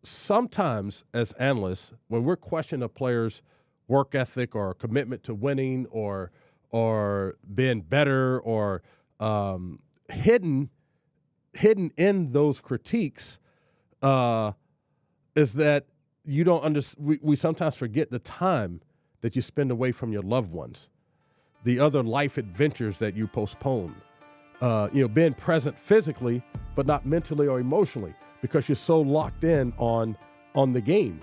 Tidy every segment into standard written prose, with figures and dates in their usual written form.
Sometimes as analysts, when we're questioning a player's work ethic or commitment to winning or being better or hidden in those critiques is that you don't understand. We sometimes forget the time that you spend away from your loved ones, the other life adventures that you postpone. Being present physically, but not mentally or emotionally, because you're so locked in on the game.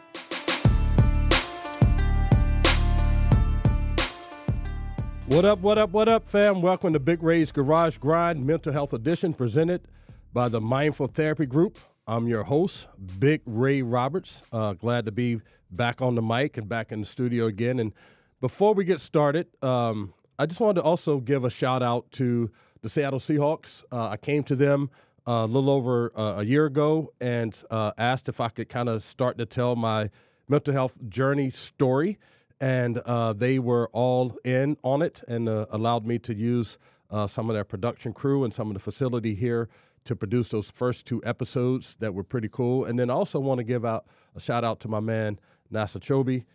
What up, fam? Welcome to Big Ray's Garage Grind Mental Health Edition, presented by the Mindful Therapy Group. I'm your host, Big Ray Roberts. Glad to be back on the mic and back in the studio again. And before we get started, I just wanted to also give a shout out to the Seattle Seahawks. I came to them a little over a year ago and asked if I could kind of start to tell my mental health journey story. And they were all in on it and allowed me to use some of their production crew and some of the facility here to produce those first two episodes that were pretty cool. And then I also want to give out a shout out to my man, Nasa Chobe,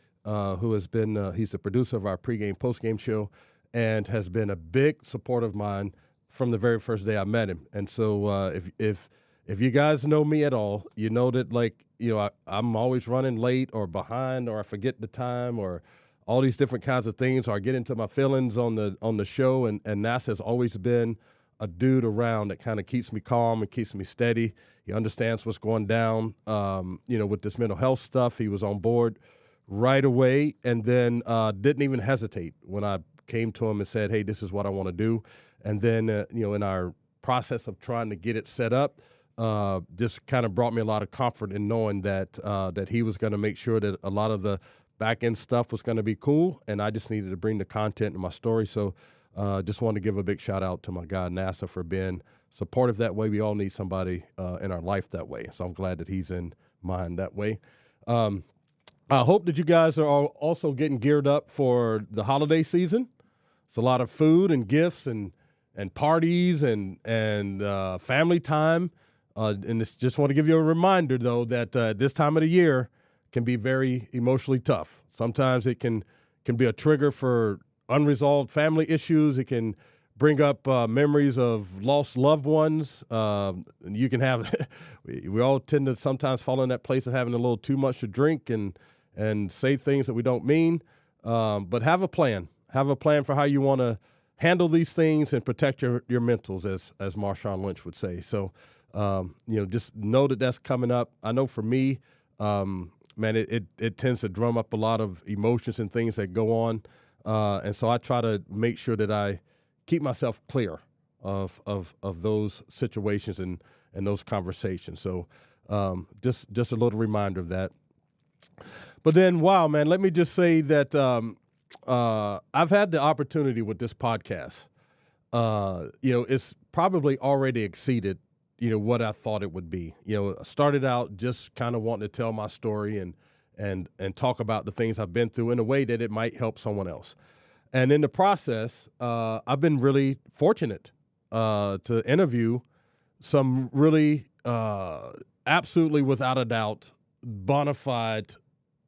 who has been, he's the producer of our pregame, postgame show and has been a big supporter of mine from the very first day I met him. And so if you guys know me at all, you know that, like, I'm always running late or behind, or I forget the time, or all these different kinds of things, or I get into my feelings on the show. And Nas has always been a dude around that kind of keeps me calm and keeps me steady. He understands what's going down, with this mental health stuff. He was on board right away, and then didn't even hesitate when I came to him and said, hey, this is what I want to do. And then, in our process of trying to get it set up, this kind of brought me a lot of comfort in knowing that he was going to make sure that a lot of the back-end stuff was going to be cool, and I just needed to bring the content in my story. So just wanted to give a big shout-out to my guy, NASA, for being supportive that way. We all need somebody in our life that way, so I'm glad that he's in mine that way. I hope that you guys are all also getting geared up for the holiday season. It's a lot of food and gifts and parties and family time. And just want to give you a reminder, though, that this time of the year can be very emotionally tough. Sometimes it can be a trigger for unresolved family issues. It can bring up memories of lost loved ones. You can have we all tend to sometimes fall in that place of having a little too much to drink and say things that we don't mean. But have a plan. Have a plan for how you want to handle these things and protect your mentals, as Marshawn Lynch would say. So, just know that that's coming up. I know for me, it tends to drum up a lot of emotions and things that go on. And so I try to make sure that I keep myself clear of those situations and those conversations. So just a little reminder of that. But then, wow, man, let me just say that I've had the opportunity with this podcast. It's probably already exceeded, what I thought it would be. I started out just kind of wanting to tell my story and talk about the things I've been through in a way that it might help someone else. And in the process, I've been really fortunate to interview some really, absolutely without a doubt, bona fide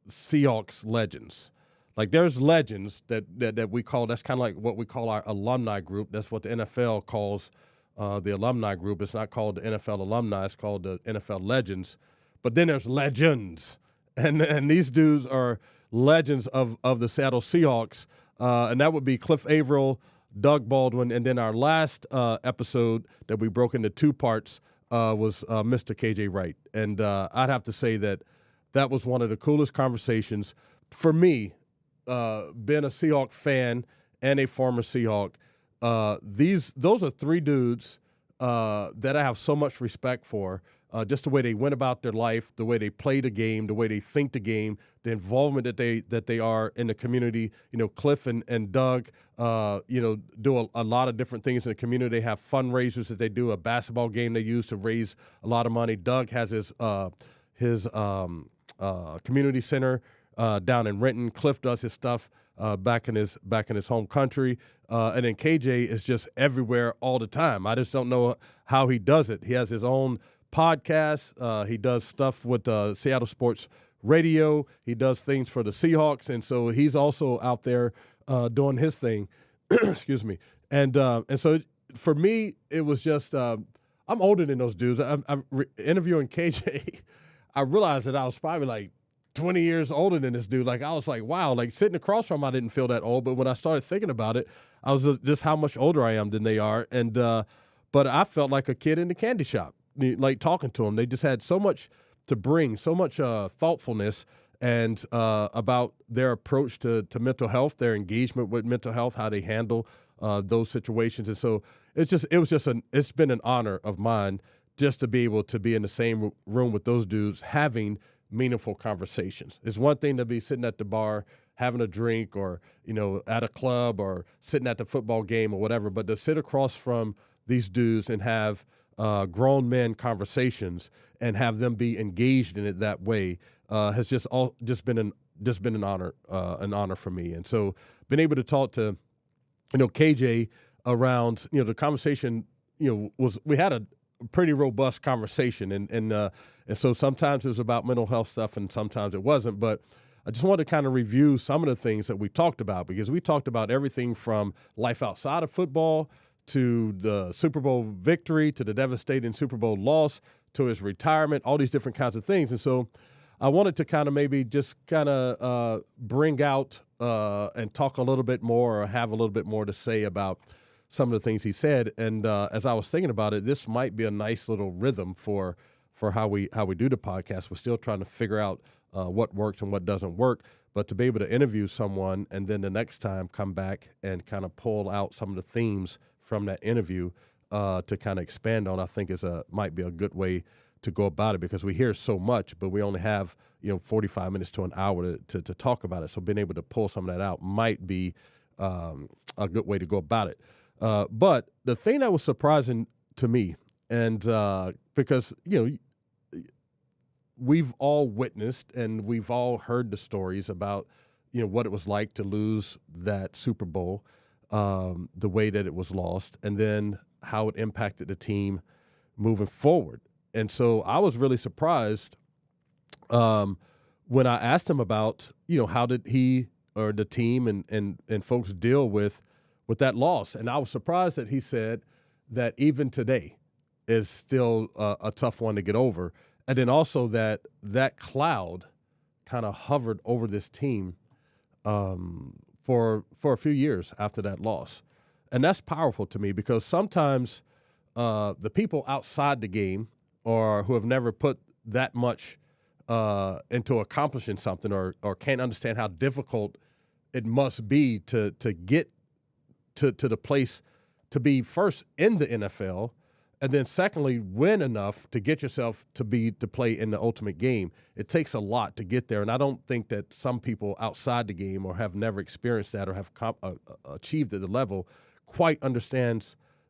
Seahawks legends. Like, there's legends that we call, that's kind of like what we call our alumni group. That's what the NFL calls the alumni group. It's not called the NFL alumni. It's called the NFL legends. But then there's legends. And these dudes are legends of the Seattle Seahawks. And that would be Cliff Averill, Doug Baldwin. And then our last episode that we broke into two parts was Mr. K.J. Wright. And I'd have to say that was one of the coolest conversations for me. Been a Seahawk fan and a former Seahawk, those are three dudes that I have so much respect for. Just the way they went about their life, the way they play the game, the way they think the game, the involvement that they are in the community. Cliff and Doug, do a lot of different things in the community. They have fundraisers that they do, a basketball game they use to raise a lot of money. Doug has his community center down in Renton. Cliff does his stuff back in his home country, and then KJ is just everywhere all the time. I just don't know how he does it. He has his own podcasts. He does stuff with Seattle Sports Radio. He does things for the Seahawks, and so he's also out there doing his thing. Excuse me. And so for me, it was just I'm older than those dudes. I'm interviewing KJ. I realized that I was probably like 20 years older than this dude. Like, I was like, wow, like sitting across from him, I didn't feel that old. But when I started thinking about it, I was just how much older I am than they are. And but I felt like a kid in the candy shop, like talking to them. They just had so much to bring, so much thoughtfulness and about their approach to mental health, their engagement with mental health, how they handle those situations. And so it's been an honor of mine just to be able to be in the same room with those dudes having meaningful conversations. It's one thing to be sitting at the bar having a drink or, at a club or sitting at the football game or whatever, but to sit across from these dudes and have grown men conversations and have them be engaged in it that way has just been an honor for me. And so being able to talk to, KJ around, the conversation, we had a pretty robust conversation and so sometimes it was about mental health stuff and sometimes it wasn't, but I just wanted to kind of review some of the things that we talked about because we talked about everything from life outside of football to the Super Bowl victory to the devastating Super Bowl loss to his retirement, all these different kinds of things. And so I wanted to kind of maybe just kind of bring out and talk a little bit more or have a little bit more to say about some of the things he said. And as I was thinking about it, this might be a nice little rhythm for how we do the podcast. We're still trying to figure out what works and what doesn't work. But to be able to interview someone and then the next time come back and kind of pull out some of the themes from that interview to kind of expand on, I think might be a good way to go about it because we hear so much, but we only have 45 minutes to an hour to talk about it. So being able to pull some of that out might be a good way to go about it. But the thing that was surprising to me, and because we've all witnessed and we've all heard the stories about what it was like to lose that Super Bowl, the way that it was lost, and then how it impacted the team moving forward. And so I was really surprised when I asked him about how did he or the team and folks deal with that loss, and I was surprised that he said that even today is still a tough one to get over. And then also that cloud kind of hovered over this team for a few years after that loss. And that's powerful to me because sometimes the people outside the game or who have never put that much into accomplishing something or can't understand how difficult it must be to get to the place to be first in the NFL and then secondly, win enough to get yourself to play in the ultimate game. It takes a lot to get there, and I don't think that some people outside the game or have never experienced that or have achieved at the level quite understand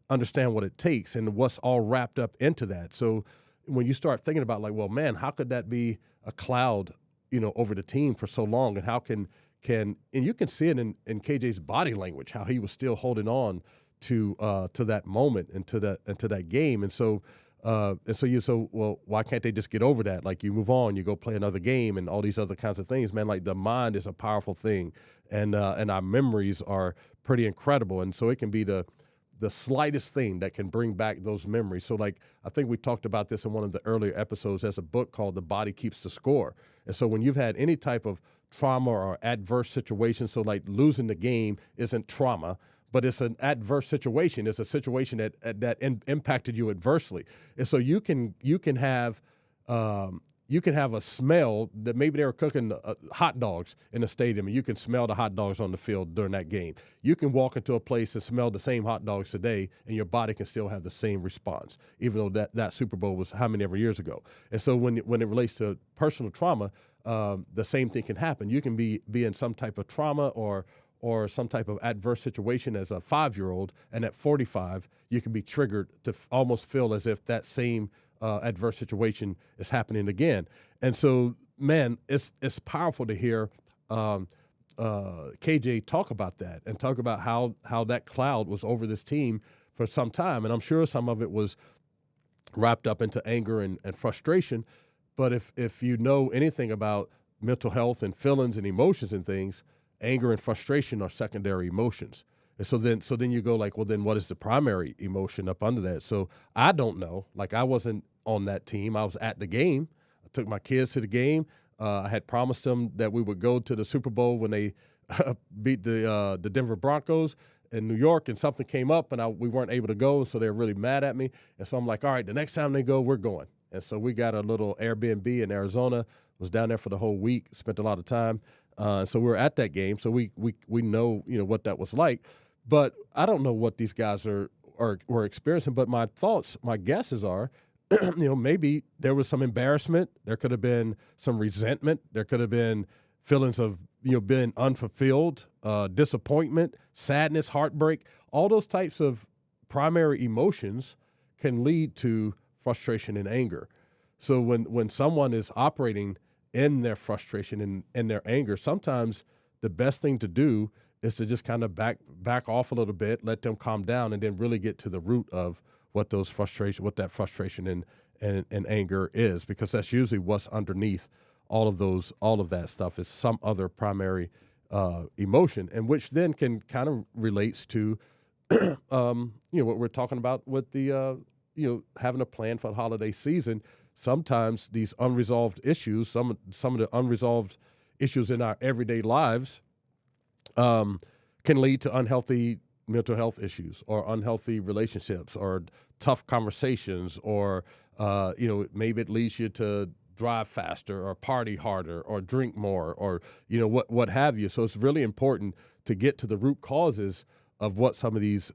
what it takes and what's all wrapped up into that. So when you start thinking about like, well, man, how could that be a cloud, over the team for so long, and how can and you can see it in KJ's body language, how he was still holding on to that moment and to that game. And so well, why can't they just get over that? Like you move on, you go play another game and all these other kinds of things, man. Like the mind is a powerful thing and our memories are pretty incredible. And so it can be the slightest thing that can bring back those memories. So like, I think we talked about this in one of the earlier episodes. There's a book called The Body Keeps the Score. And so when you've had any type of trauma or adverse situation, so like losing the game isn't trauma, but it's an adverse situation. It's a situation that impacted you adversely, and so you can have a smell that maybe they were cooking hot dogs in a stadium, and you can smell the hot dogs on the field during that game. You can walk into a place and smell the same hot dogs today, and your body can still have the same response, even though that Super Bowl was how many ever years ago. And so when it relates to personal trauma, the same thing can happen. You can be in some type of trauma or some type of adverse situation as a 5-year-old, and at 45, you can be triggered to almost feel as if that same adverse situation is happening again. And so, man, it's powerful to hear KJ talk about that and talk about how that cloud was over this team for some time. And I'm sure some of it was wrapped up into anger and frustration. But if you know anything about mental health and feelings and emotions and things, anger and frustration are secondary emotions. And so then you go like, well, then what is the primary emotion up under that? So I don't know. Like, I wasn't on that team. I was at the game. I took my kids to the game. I had promised them that we would go to the Super Bowl when they beat the Denver Broncos in New York, and something came up, and we weren't able to go, so they're really mad at me. And so I'm like, all right, the next time they go, we're going. And so we got a little Airbnb in Arizona, was down there for the whole week, spent a lot of time. So we were at that game, so we know what that was like. But I don't know what these guys were experiencing. But my guesses are, maybe there was some embarrassment. There could have been some resentment. There could have been feelings of being unfulfilled, disappointment, sadness, heartbreak. All those types of primary emotions can lead to frustration and anger. So when someone is operating in their frustration and in their anger, sometimes the best thing to do is to just kind of back off a little bit, let them calm down, and then really get to the root of what that frustration and anger is, because that's usually what's underneath all of that stuff is some other primary emotion, and which then can kind of relates to what we're talking about with the having a plan for the holiday season. Sometimes these unresolved issues, some of the unresolved issues in our everyday lives, can lead to unhealthy mental health issues or unhealthy relationships or tough conversations, or maybe it leads you to drive faster or party harder or drink more or what have you. So it's really important to get to the root causes of what some of these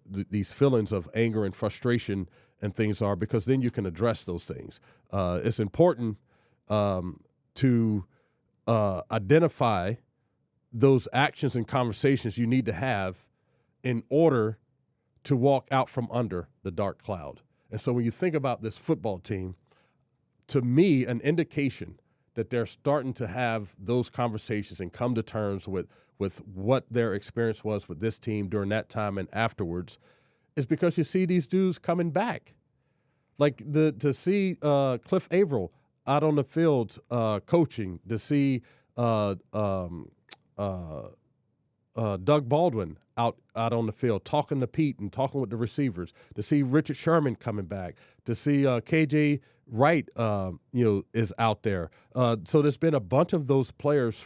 feelings of anger and frustration and things are, because then you can address those things. It's important to identify those actions and conversations you need to have in order to walk out from under the dark cloud. And so when you think about this football team, to me, an indication that they're starting to have those conversations and come to terms with what their experience was with this team during that time and afterwards is because you see these dudes coming back. Like to see Cliff Averill out on the field coaching, to see Doug Baldwin out on the field talking to Pete and talking with the receivers, to see Richard Sherman coming back, to see K.J. Wright, is out there. So there's been a bunch of those players,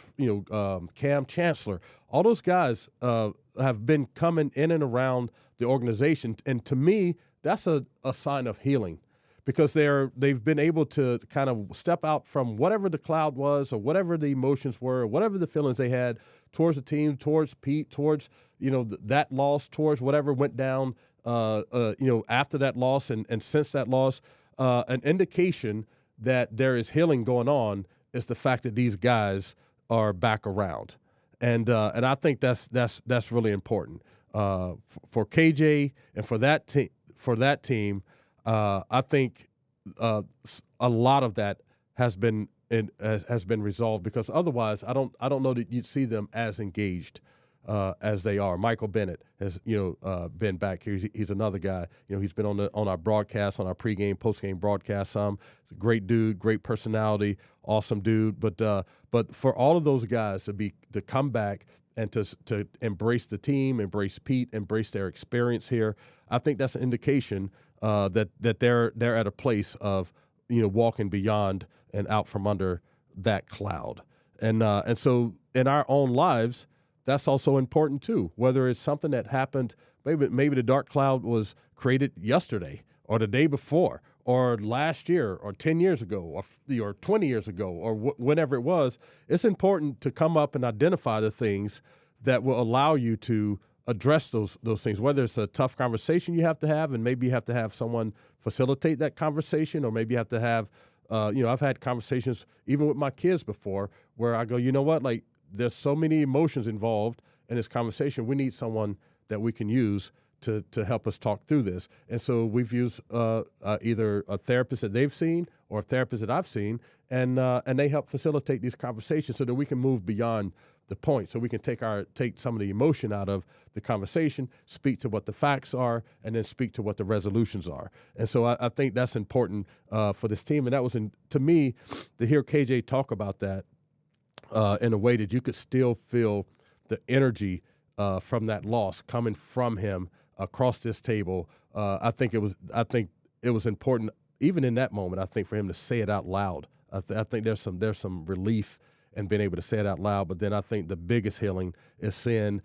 Cam Chancellor, all those guys have been coming in and around the organization. And to me, that's a sign of healing, because they've been able to kind of step out from whatever the cloud was or whatever the emotions were or whatever the feelings they had towards the team, towards Pete, towards, that loss, towards whatever went down, after that loss and since that loss. An indication that there is healing going on is the fact that these guys are back around, and I think that's really important for KJ and for that team. I think a lot of that has been resolved, because otherwise I don't know that you'd see them as engaged as they are. Michael Bennett has been back here. He's another guy. He's been on our broadcast, on our pregame, postgame broadcast. He's a great dude, great personality, awesome dude. But for all of those guys to come back and to embrace the team, embrace Pete, embrace their experience here, I think that's an indication that they're at a place of walking beyond and out from under that cloud. And so in our own lives, that's also important too. Whether it's something that happened, maybe the dark cloud was created yesterday or the day before or last year or 10 years ago or 20 years ago or whenever it was, it's important to come up and identify the things that will allow you to address those things, whether it's a tough conversation you have to have, and maybe you have to have someone facilitate that conversation, or maybe you have to have, I've had conversations even with my kids before where I go, you know what, like, there's so many emotions involved in this conversation. We need someone that we can use to help us talk through this. And so we've used either a therapist that they've seen or a therapist that I've seen, and they help facilitate these conversations so that we can move beyond the point, so we can take some of the emotion out of the conversation, speak to what the facts are, and then speak to what the resolutions are. And so I think that's important for this team. And that was, to me, to hear KJ talk about that in a way that you could still feel the energy from that loss coming from him across this table. I think it was important, even in that moment, I think, for him to say it out loud. I think there's some relief and being able to say it out loud. But then I think the biggest healing is seeing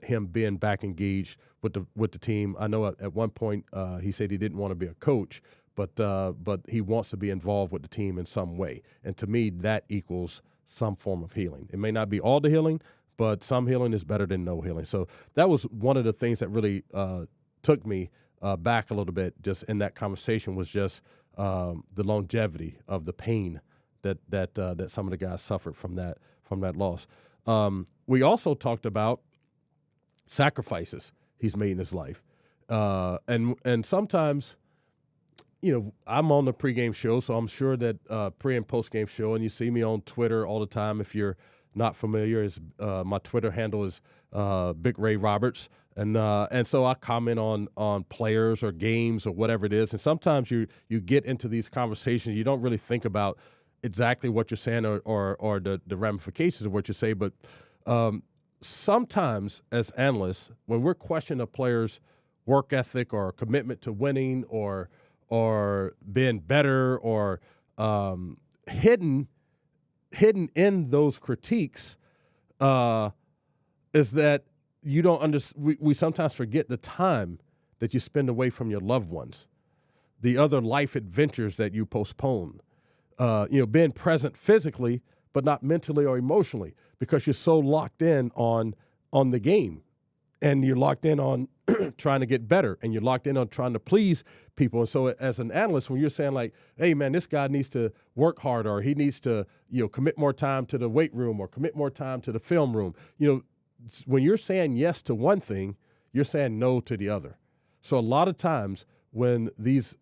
him being back engaged with the team. I know at one point he said he didn't want to be a coach, but he wants to be involved with the team in some way. And to me, that equals some form of healing. It may not be all the healing, but some healing is better than no healing. So that was one of the things that really took me back a little bit just in that conversation, was just the longevity of the pain that some of the guys suffered from that loss. We also talked about sacrifices he's made in his life, and sometimes, I'm on the pregame show, so I'm sure that pre and postgame show, and you see me on Twitter all the time. If you're not familiar, my Twitter handle is Big Ray Roberts, and so I comment on players or games or whatever it is, and sometimes you get into these conversations, you don't really think about exactly what you're saying or the ramifications of what you say, but sometimes as analysts, when we're questioning a player's work ethic or commitment to winning or being better or hidden in those critiques is that you don't understand. We sometimes forget the time that you spend away from your loved ones, the other life adventures that you postpone. Being present physically, but not mentally or emotionally, because you're so locked in on the game, and you're locked in on trying to get better, and you're locked in on trying to please people. And so as an analyst, when you're saying like, hey man, this guy needs to work harder, or he needs to, commit more time to the weight room or commit more time to the film room, when you're saying yes to one thing, you're saying no to the other. So a lot of times when these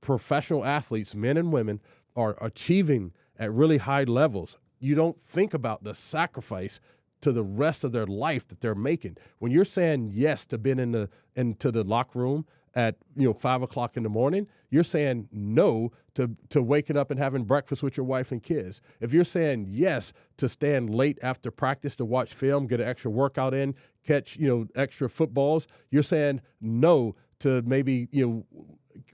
professional athletes, men and women, are achieving at really high levels, you don't think about the sacrifice to the rest of their life that they're making. When you're saying yes to being into the locker room at 5 o'clock in the morning, you're saying no to waking up and having breakfast with your wife and kids. If you're saying yes to staying late after practice to watch film, get an extra workout in, catch extra footballs, you're saying no to maybe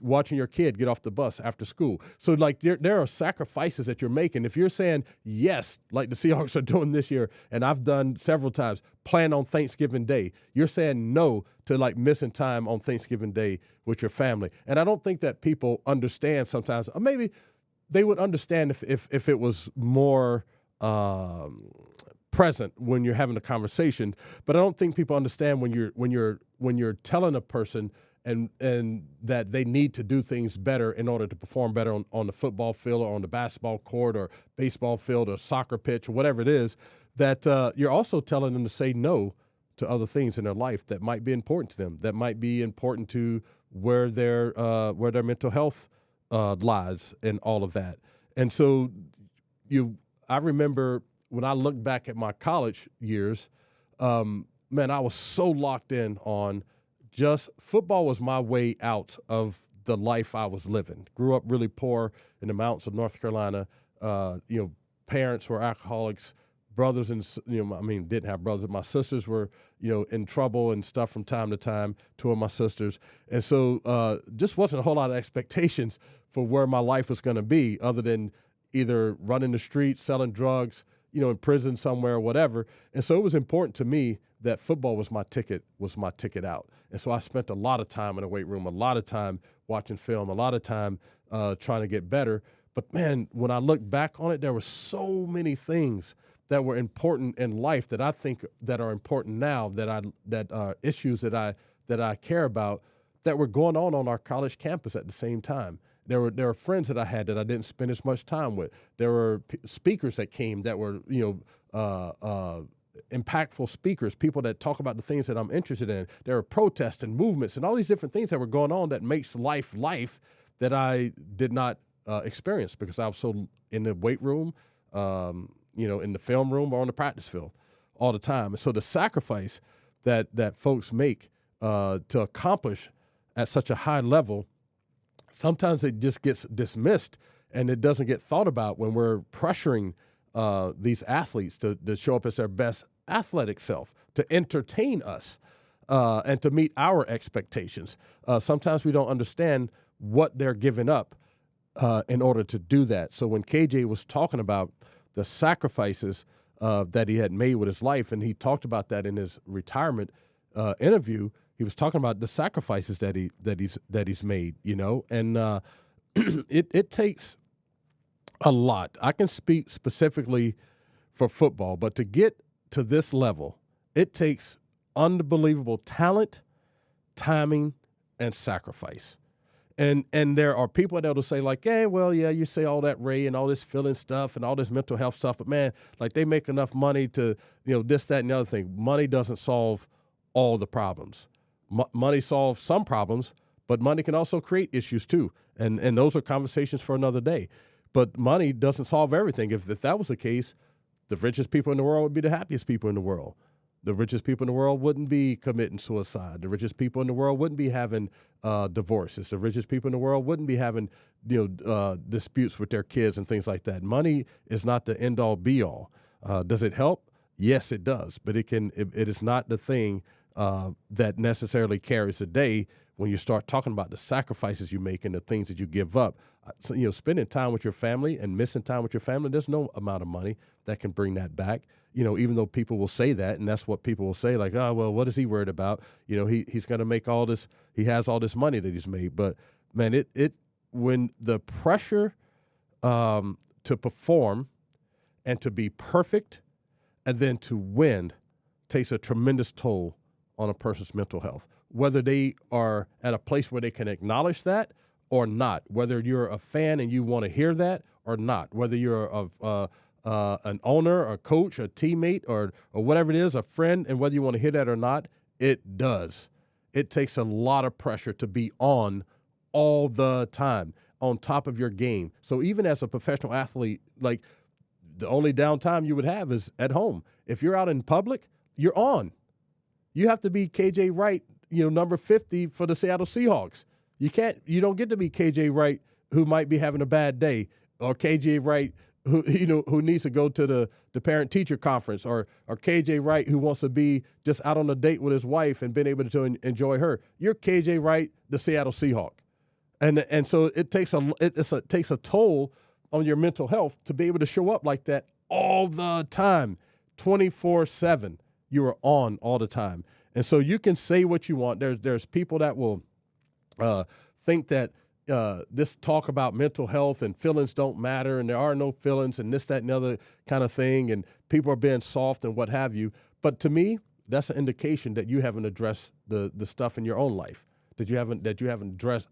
watching your kid get off the bus after school. So like there are sacrifices that you're making. If you're saying yes, like the Seahawks are doing this year, and I've done several times, plan on Thanksgiving Day, you're saying no to like missing time on Thanksgiving Day with your family. And I don't think that people understand sometimes, or maybe they would understand if it was more present when you're having a conversation, but I don't think people understand when you're telling a person and that they need to do things better in order to perform better on the football field or on the basketball court or baseball field or soccer pitch or whatever it is, that you're also telling them to say no to other things in their life that might be important to them, that might be important to where their mental health lies and all of that. And so I remember when I look back at my college years, man, I was so locked in on just football was my way out of the life I was living. Grew up really poor in the mountains of North Carolina. Parents were alcoholics. Brothers didn't have brothers. My sisters were, in trouble and stuff from time to time, two of my sisters. And so just wasn't a whole lot of expectations for where my life was going to be other than either running the streets, selling drugs, in prison somewhere or whatever. And so it was important to me that football was my ticket out. And so I spent a lot of time in the weight room, a lot of time watching film, a lot of time trying to get better. But man, when I look back on it, there were so many things that were important in life that I think that are important now, that are issues that I care about, that were going on our college campus at the same time. There were friends that I had that I didn't spend as much time with. There were speakers that came that were impactful speakers, people that talk about the things that I'm interested in. There were protests and movements and all these different things that were going on that makes life that I did not experience because I was so in the weight room, in the film room or on the practice field all the time. And so the sacrifice that folks make to accomplish at such a high level, sometimes it just gets dismissed and it doesn't get thought about when we're pressuring these athletes to show up as their best athletic self, to entertain us, and to meet our expectations. Sometimes we don't understand what they're giving up in order to do that. So when KJ was talking about the sacrifices that he had made with his life, and he talked about that in his retirement interview, he was talking about the sacrifices that he's made, and it takes a lot. I can speak specifically for football, but to get to this level, it takes unbelievable talent, timing, and sacrifice. And there are people that will say like, hey, well, yeah, you say all that, Ray, and all this feeling stuff and all this mental health stuff, but man, like they make enough money to, this, that, and the other thing. Money doesn't solve all the problems. Money solves some problems, but money can also create issues too. And those are conversations for another day. But money doesn't solve everything. If that was the case, the richest people in the world would be the happiest people in the world. The richest people in the world wouldn't be committing suicide. The richest people in the world wouldn't be having divorces. The richest people in the world wouldn't be having disputes with their kids and things like that. Money is not the end-all, be-all. Does it help? Yes, it does. But it is not the thing that necessarily carries the day when you start talking about the sacrifices you make and the things that you give up. So, spending time with your family and missing time with your family, there's no amount of money that can bring that back. Even though people will say that, and that's what people will say, like, oh, well, what is he worried about? He's going to make all this, he has all this money that he's made. But, man, when the pressure to perform and to be perfect and then to win takes a tremendous toll on a person's mental health, whether they are at a place where they can acknowledge that or not, whether you're a fan and you want to hear that or not, whether you're an owner, a coach, a teammate, or whatever it is, a friend, and whether you want to hear that or not, it does. It takes a lot of pressure to be on all the time, on top of your game. So even as a professional athlete, like the only downtime you would have is at home. If you're out in public, you're on. You have to be K.J. Wright, number 50 for the Seattle Seahawks. You don't get to be K.J. Wright who might be having a bad day, or K.J. Wright who needs to go to the parent-teacher conference, or K.J. Wright who wants to be just out on a date with his wife and been able to enjoy her. You're K.J. Wright, the Seattle Seahawk. And so it takes a toll on your mental health to be able to show up like that all the time, 24/7. You are on all the time. And so you can say what you want. There's people that will think that this talk about mental health and feelings don't matter and there are no feelings and this, that, and the other kind of thing, and people are being soft and what have you. But to me, that's an indication that you haven't addressed the stuff in your own life, that you haven't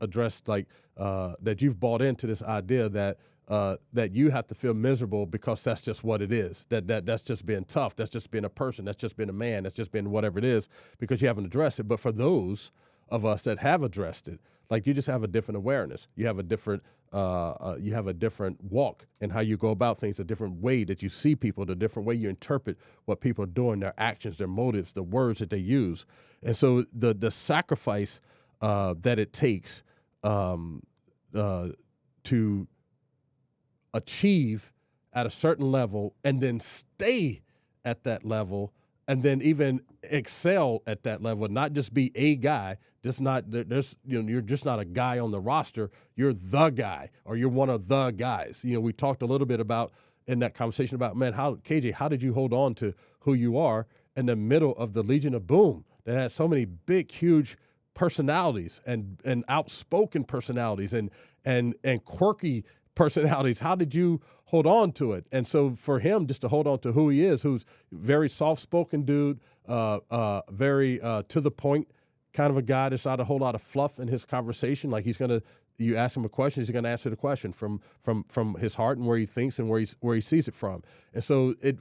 addressed like that you've bought into this idea that you have to feel miserable because that's just what it is, that's just being tough, that's just being a person, that's just being a man, that's just being whatever it is, because you haven't addressed it. But for those of us that have addressed it, like you just have a different awareness. You have a different walk in how you go about things, a different way that you see people, the different way you interpret what people are doing, their actions, their motives, the words that they use. And so the sacrifice that it takes to achieve at a certain level and then stay at that level and then even excel at that level, not just be a guy, you're just not a guy on the roster, you're the guy, or you're one of the guys. We talked a little bit about in that conversation about, man, KJ, how did you hold on to who you are in the middle of the Legion of Boom that has so many big, huge personalities and outspoken personalities and quirky personalities? How did you hold on to it? And so for him just to hold on to who he is, who's very soft-spoken dude, very to the point kind of a guy, there's not a whole lot of fluff in his conversation. Like you ask him a question, he's going to answer the question from his heart and where he thinks and where he sees it from. And so it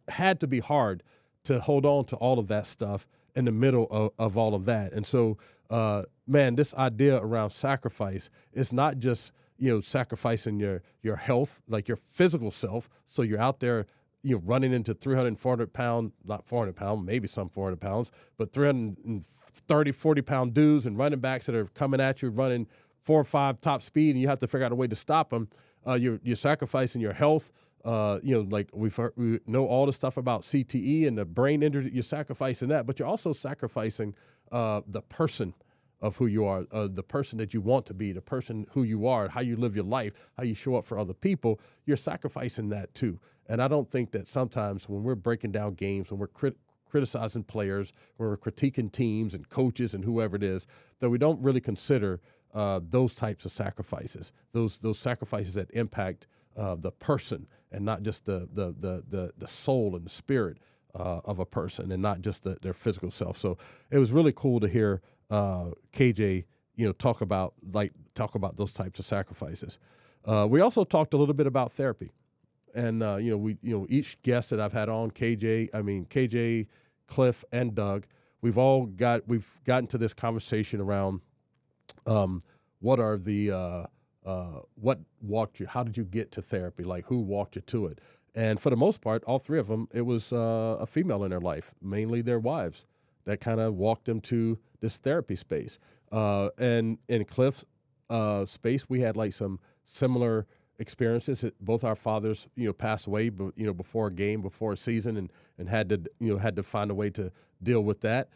had to be hard to hold on to all of that stuff in the middle of all of that. And so, man, this idea around sacrifice is not just sacrificing your health, like your physical self. So you're out there, running into 300, 400 pound, not 400 pound, maybe some 400 pounds, but 330, 40 pound dudes and running backs that are coming at you, running 4 or 5 top speed, and you have to figure out a way to stop them. You're sacrificing your health. Like we know all the stuff about CTE and the brain injury. You're sacrificing that, but you're also sacrificing the person of who you are, the person that you want to be, the person who you are, how you live your life, how you show up for other people. You're sacrificing that too. And I don't think that sometimes when we're breaking down games, when we're criticizing players, when we're critiquing teams and coaches and whoever it is, that we don't really consider those types of sacrifices, those sacrifices that impact the person and not just the soul and the spirit of a person, and not just their physical self. So it was really cool to hear KJ, talk about those types of sacrifices. We also talked a little bit about therapy, and each guest that I've had on, KJ, Cliff, and Doug, we've gotten to this conversation around what walked you? How did you get to therapy? Like, who walked you to it? And for the most part, all three of them, it was a female in their life, mainly their wives, that kind of walked them to this therapy space. And in Cliff's space, we had like some similar experiences. Both our fathers, passed away, before a game, before a season, and had to find a way to deal with that.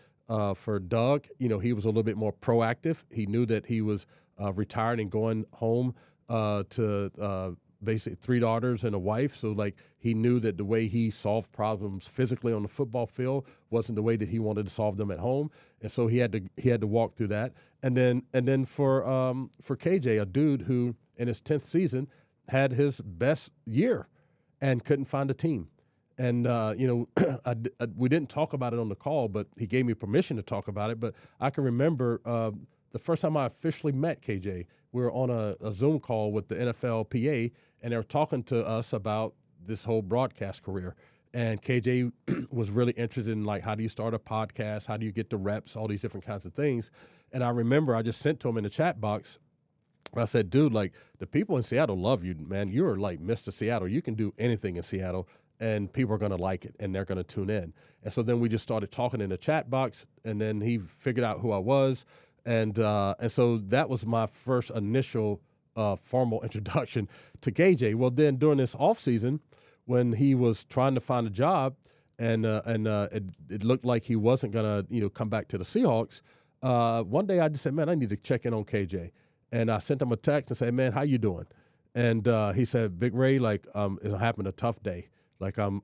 For Doug, he was a little bit more proactive. He knew that he was retired and going home to basically 3 daughters and a wife. So like he knew that the way he solved problems physically on the football field wasn't the way that he wanted to solve them at home. And so he had to walk through that. And then for KJ, a dude who in his 10th season had his best year and couldn't find a team. And, we didn't talk about it on the call, but he gave me permission to talk about it. But I can remember the first time I officially met KJ, we were on a Zoom call with the NFLPA, and they were talking to us about this whole broadcast career. And KJ was really interested in, like, how do you start a podcast? How do you get the reps? All these different kinds of things. And I remember I just sent to him in the chat box. I said, dude, like, the people in Seattle love you, man. You're like Mr. Seattle. You can do anything in Seattle, and people are going to like it, and they're going to tune in. And so then we just started talking in the chat box, and then he figured out who I was. And so that was my first initial formal introduction to KJ. Well, then during this off season, when he was trying to find a job, and it looked like he wasn't gonna come back to the Seahawks, one day I just said, man, I need to check in on KJ, and I sent him a text and said, man, how you doing? And he said, Big Ray, like it's having a tough day. Like I'm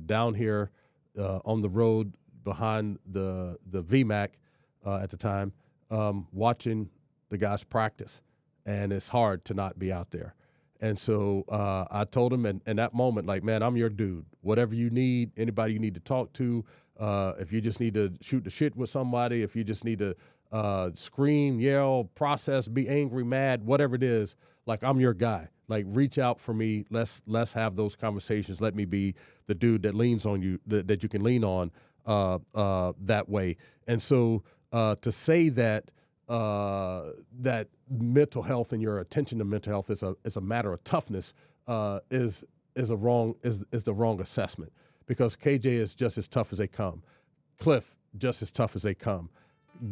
down here on the road behind the VMAC at the time, watching the guys practice, and it's hard to not be out there. And so I told him in that moment, like, man, I'm your dude. Whatever you need, anybody you need to talk to, if you just need to shoot the shit with somebody, if you just need to scream, yell, process, be angry, mad, whatever it is, like, I'm your guy. Like, reach out for me. Let's have those conversations. Let me be the dude that leans on you, that you can lean on that way. And so to say that that mental health and your attention to mental health is a matter of toughness is the wrong assessment, because KJ is just as tough as they come, Cliff just as tough as they come,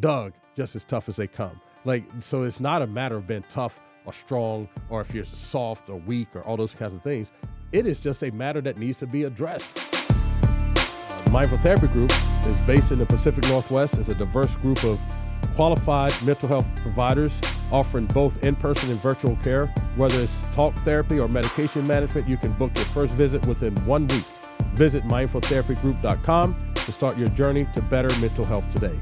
Doug just as tough as they come. Like, so it's not a matter of being tough or strong, or if you're soft or weak or all those kinds of things. It is just a matter that needs to be addressed. The Mindful Therapy Group is based in the Pacific Northwest. It's a diverse group of qualified mental health providers offering both in-person and virtual care. Whether it's talk therapy or medication management, you can book your first visit within 1 week. Visit mindfultherapygroup.com to start your journey to better mental health today.